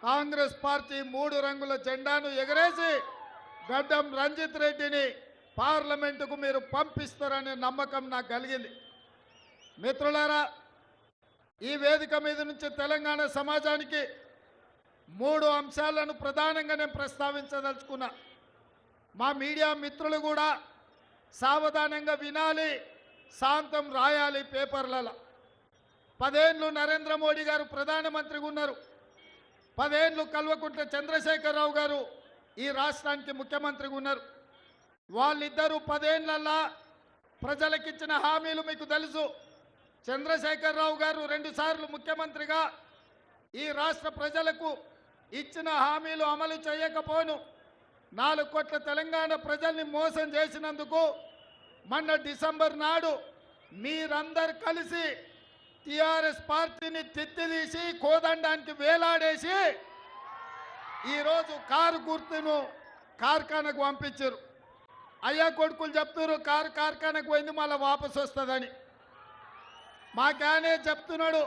Congress party 3 రంగుల జెండాను ఎగరేసి గడ్డం రంజిత్ రెడ్డిని పార్లమెంటుకు మీరు పంపిస్తారనే నమ్మకం నాకు కలిగింది. మిత్రులారా, ఈ వేదిక మీద నుంచి తెలంగాణ సమాజానికి 3 అంశాలను ప్రధానంగా నేను ప్రస్తావించదలుచుకున్నా. మా మీడియా మిత్రులు కూడా సావధానంగా వినాలి, శాంతం రాయాలి పేపర్లలో. 10 ఏళ్ళు నరేంద్ర మోడీ గారు ప్రధానమంత్రిగా ఉన్నారు. 10 ఏళ్ళు కల్వకుంట్ల చంద్రశేఖరరావు గారు ఈ రాష్ట్రానికి ముఖ్యమంత్రిగా ఉన్నారు. వాళ్ళిద్దరూ 10 ఏళ్లలో ప్రజలకిచ్చిన హామీలు మీకు తెలుసు. చంద్రశేఖరరావు గారు 2 సార్లు ముఖ్యమంత్రిగా ఈ రాష్ట్ర ప్రజలకు ఇచ్చిన హామీలు అమలు చేయకపోను 4 కోట్ల తెలంగాణ ప్రజల్ని మోసం చేసినందుకు మొన్న డిసెంబర్ నాడు మీరందరూ కలిసి టిఆర్ఎస్ పార్టీని తిత్తిదీసి కోదండానికి వేలాడేసి ఈరోజు కారు గుర్తును కార్ఖానకు పంపించారు. అయ్యా కొడుకులు చెప్తున్నారు కారు కార్ఖానకు పోయింది మళ్ళీ వాపసు వస్తుందని. మాకానే చెప్తున్నాడు,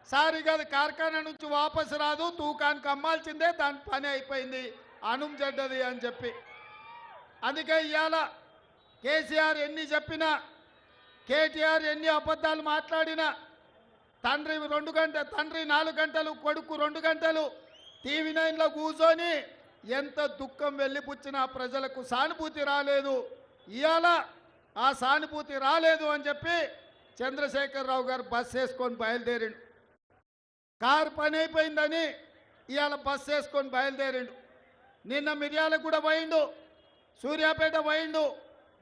సారీ కాదు కార్ఖానా నుంచి వాపసు రాదు, తూకానికి అమ్మాల్సిందే, దాని పని అయిపోయింది, అనుం చెడ్డది అని చెప్పి. అందుకే ఇవాళ కేసీఆర్ ఎన్ని చెప్పినా, కేటీఆర్ ఎన్ని అబద్ధాలు మాట్లాడినా, తండ్రి 4 గంటలు కొడుకు 2 గంటలు టీవీ 9లో కూర్చొని ఎంత దుఃఖం వెళ్ళిపుచ్చినా ప్రజలకు సానుభూతి రాలేదు. ఇవాళ ఆ సానుభూతి రాలేదు అని చెప్పి చంద్రశేఖరరావు గారు బస్ వేసుకొని బయలుదేరిండు. కారు పని అయిపోయిందని ఇవాళ బస్ వేసుకొని బయలుదేరిండు. నిన్న మిర్యాలగూడ పోయిండు, సూర్యాపేట పోయిండు,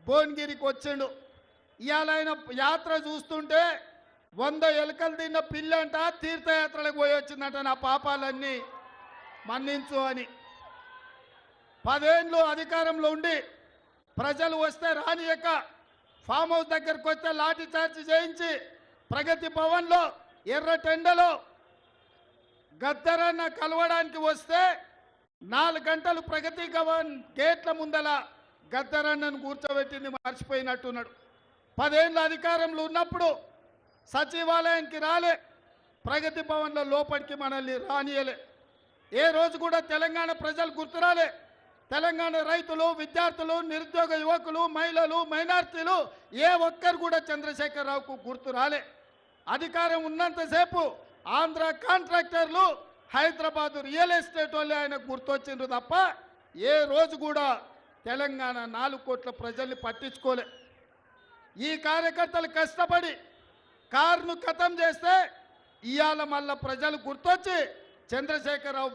భువనగిరికి వచ్చిండు. ఇవాళ ఆయన యాత్ర చూస్తుంటే 100 ఎలుకలు తిన్న పిల్లంట తీర్థయాత్రలకు పోయి వచ్చిందంట, నా పాపాలన్నీ మన్నించు అని. 10 ఏళ్ళు అధికారంలో ఉండి ప్రజలు వస్తే రానియక ఫామ్ హౌస్ దగ్గరకు వస్తే లాఠీ చార్జ్ చేయించి ప్రగతి భవన్లో ఎర్రటెండలో గద్దరన్న కలవడానికి వస్తే 4 గంటలు ప్రగతి భవన్ గేట్ల ముందల గద్దరన్నను కూర్చోబెట్టింది మర్చిపోయినట్టున్నాడు. 10 ఏళ్ళ అధికారంలో ఉన్నప్పుడు సచివాలయానికి రాలే, ప్రగతి భవన్లో లోపలికి మనల్ని రానియలే. ఏ రోజు కూడా తెలంగాణ ప్రజలు గుర్తురాలే. తెలంగాణ రైతులు, విద్యార్థులు, నిరుద్యోగ యువకులు, మహిళలు, మైనార్టీలు ఏ ఒక్కరు కూడా చంద్రశేఖరరావుకు గుర్తు రాలే. అధికారం ఉన్నంతసేపు ఆంధ్ర కాంట్రాక్టర్లు, హైదరాబాద్ రియల్ ఎస్టేట్ వాళ్ళే ఆయనకు గుర్తొచ్చిండ్రు తప్ప ఏ రోజు కూడా తెలంగాణ 4 కోట్ల ప్రజల్ని పట్టించుకోలే. ఈ కార్యకర్తలు కష్టపడి కారును ఖతం చేస్తే ఇవాళ మళ్ళా ప్రజలు గుర్తొచ్చి చంద్రశేఖరరావు